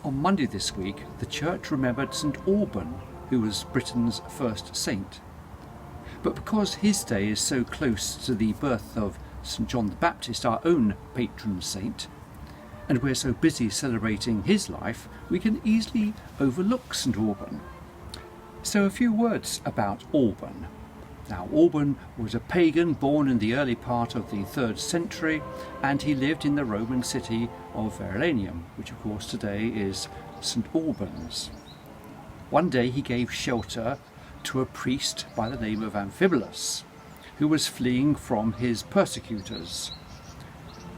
On Monday this week, the church remembered St Alban, who was Britain's first saint. But because his day is so close to the birth of St John the Baptist, our own patron saint, and we're so busy celebrating his life, we can easily overlook St Alban. So a few words about Alban. Now, Alban was a pagan born in the early part of the 3rd century, and he lived in the Roman city of Verulamium, which of course today is St Albans. One day he gave shelter to a priest by the name of Amphibolus, who was fleeing from his persecutors.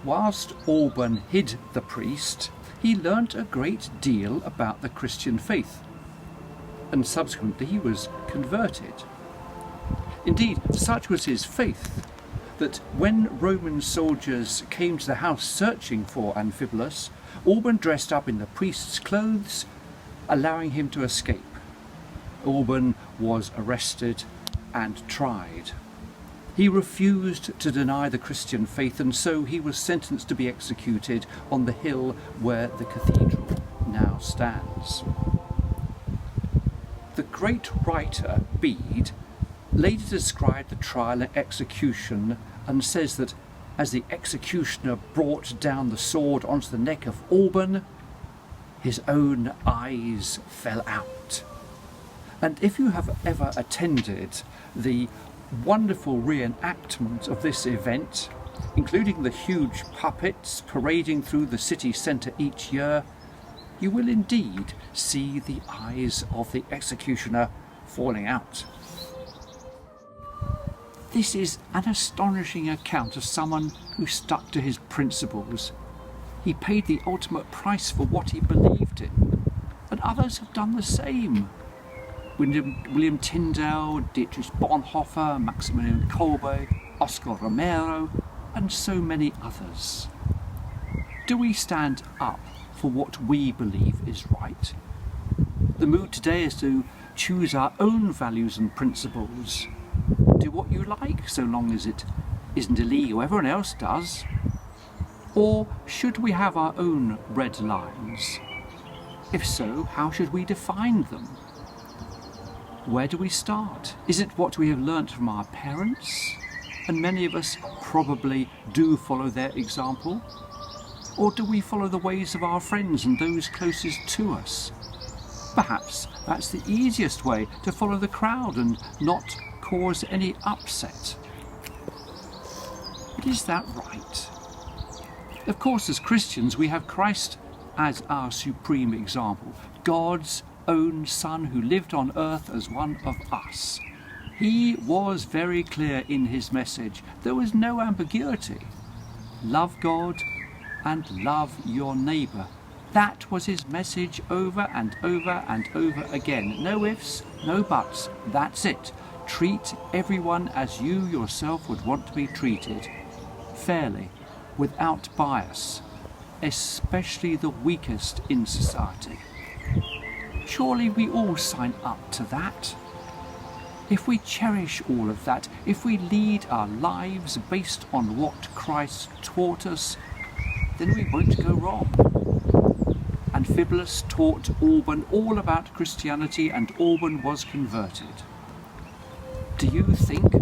Whilst Alban hid the priest, he learnt a great deal about the Christian faith, and subsequently he was converted. Indeed, such was his faith that when Roman soldiers came to the house searching for Amphibolus, Alban dressed up in the priest's clothes, allowing him to escape. Alban was arrested and tried. He refused to deny the Christian faith, and so he was sentenced to be executed on the hill where the cathedral now stands. The great writer Bede later described the trial and execution and says that as the executioner brought down the sword onto the neck of Alban, his own eyes fell out. And if you have ever attended the wonderful reenactment of this event, including the huge puppets parading through the city centre each year, you will indeed see the eyes of the executioner falling out. This is an astonishing account of someone who stuck to his principles. He paid the ultimate price for what he believed in, and others have done the same. William Tyndale, Dietrich Bonhoeffer, Maximilian Kolbe, Oscar Romero, and so many others. Do we stand up for what we believe is right? The mood today is to choose our own values and principles. Do what you like, so long as it isn't illegal, everyone else does. Or should we have our own red lines? If so, how should we define them? Where do we start? Is it what we have learnt from our parents? And many of us probably do follow their example. Or do we follow the ways of our friends and those closest to us? Perhaps that's the easiest way, to follow the crowd and not cause any upset. But is that right? Of course, as Christians, we have Christ as our supreme example, God's own Son who lived on earth as one of us. He was very clear in his message. There was no ambiguity. Love God and love your neighbour. That was his message over and over and over again. No ifs, no buts. That's it. Treat everyone as you yourself would want to be treated, fairly, without bias, especially the weakest in society. Surely we all sign up to that. If we cherish all of that, if we lead our lives based on what Christ taught us, then we won't go wrong. Amphibolus taught Alban all about Christianity, and Alban was converted. Do you think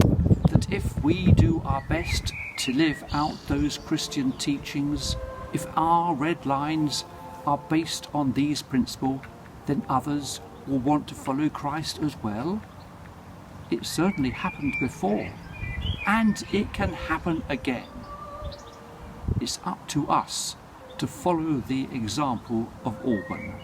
that if we do our best to live out those Christian teachings, if our red lines are based on these principles, then others will want to follow Christ as well? It certainly happened before, and it can happen again. It's up to us to follow the example of Alban.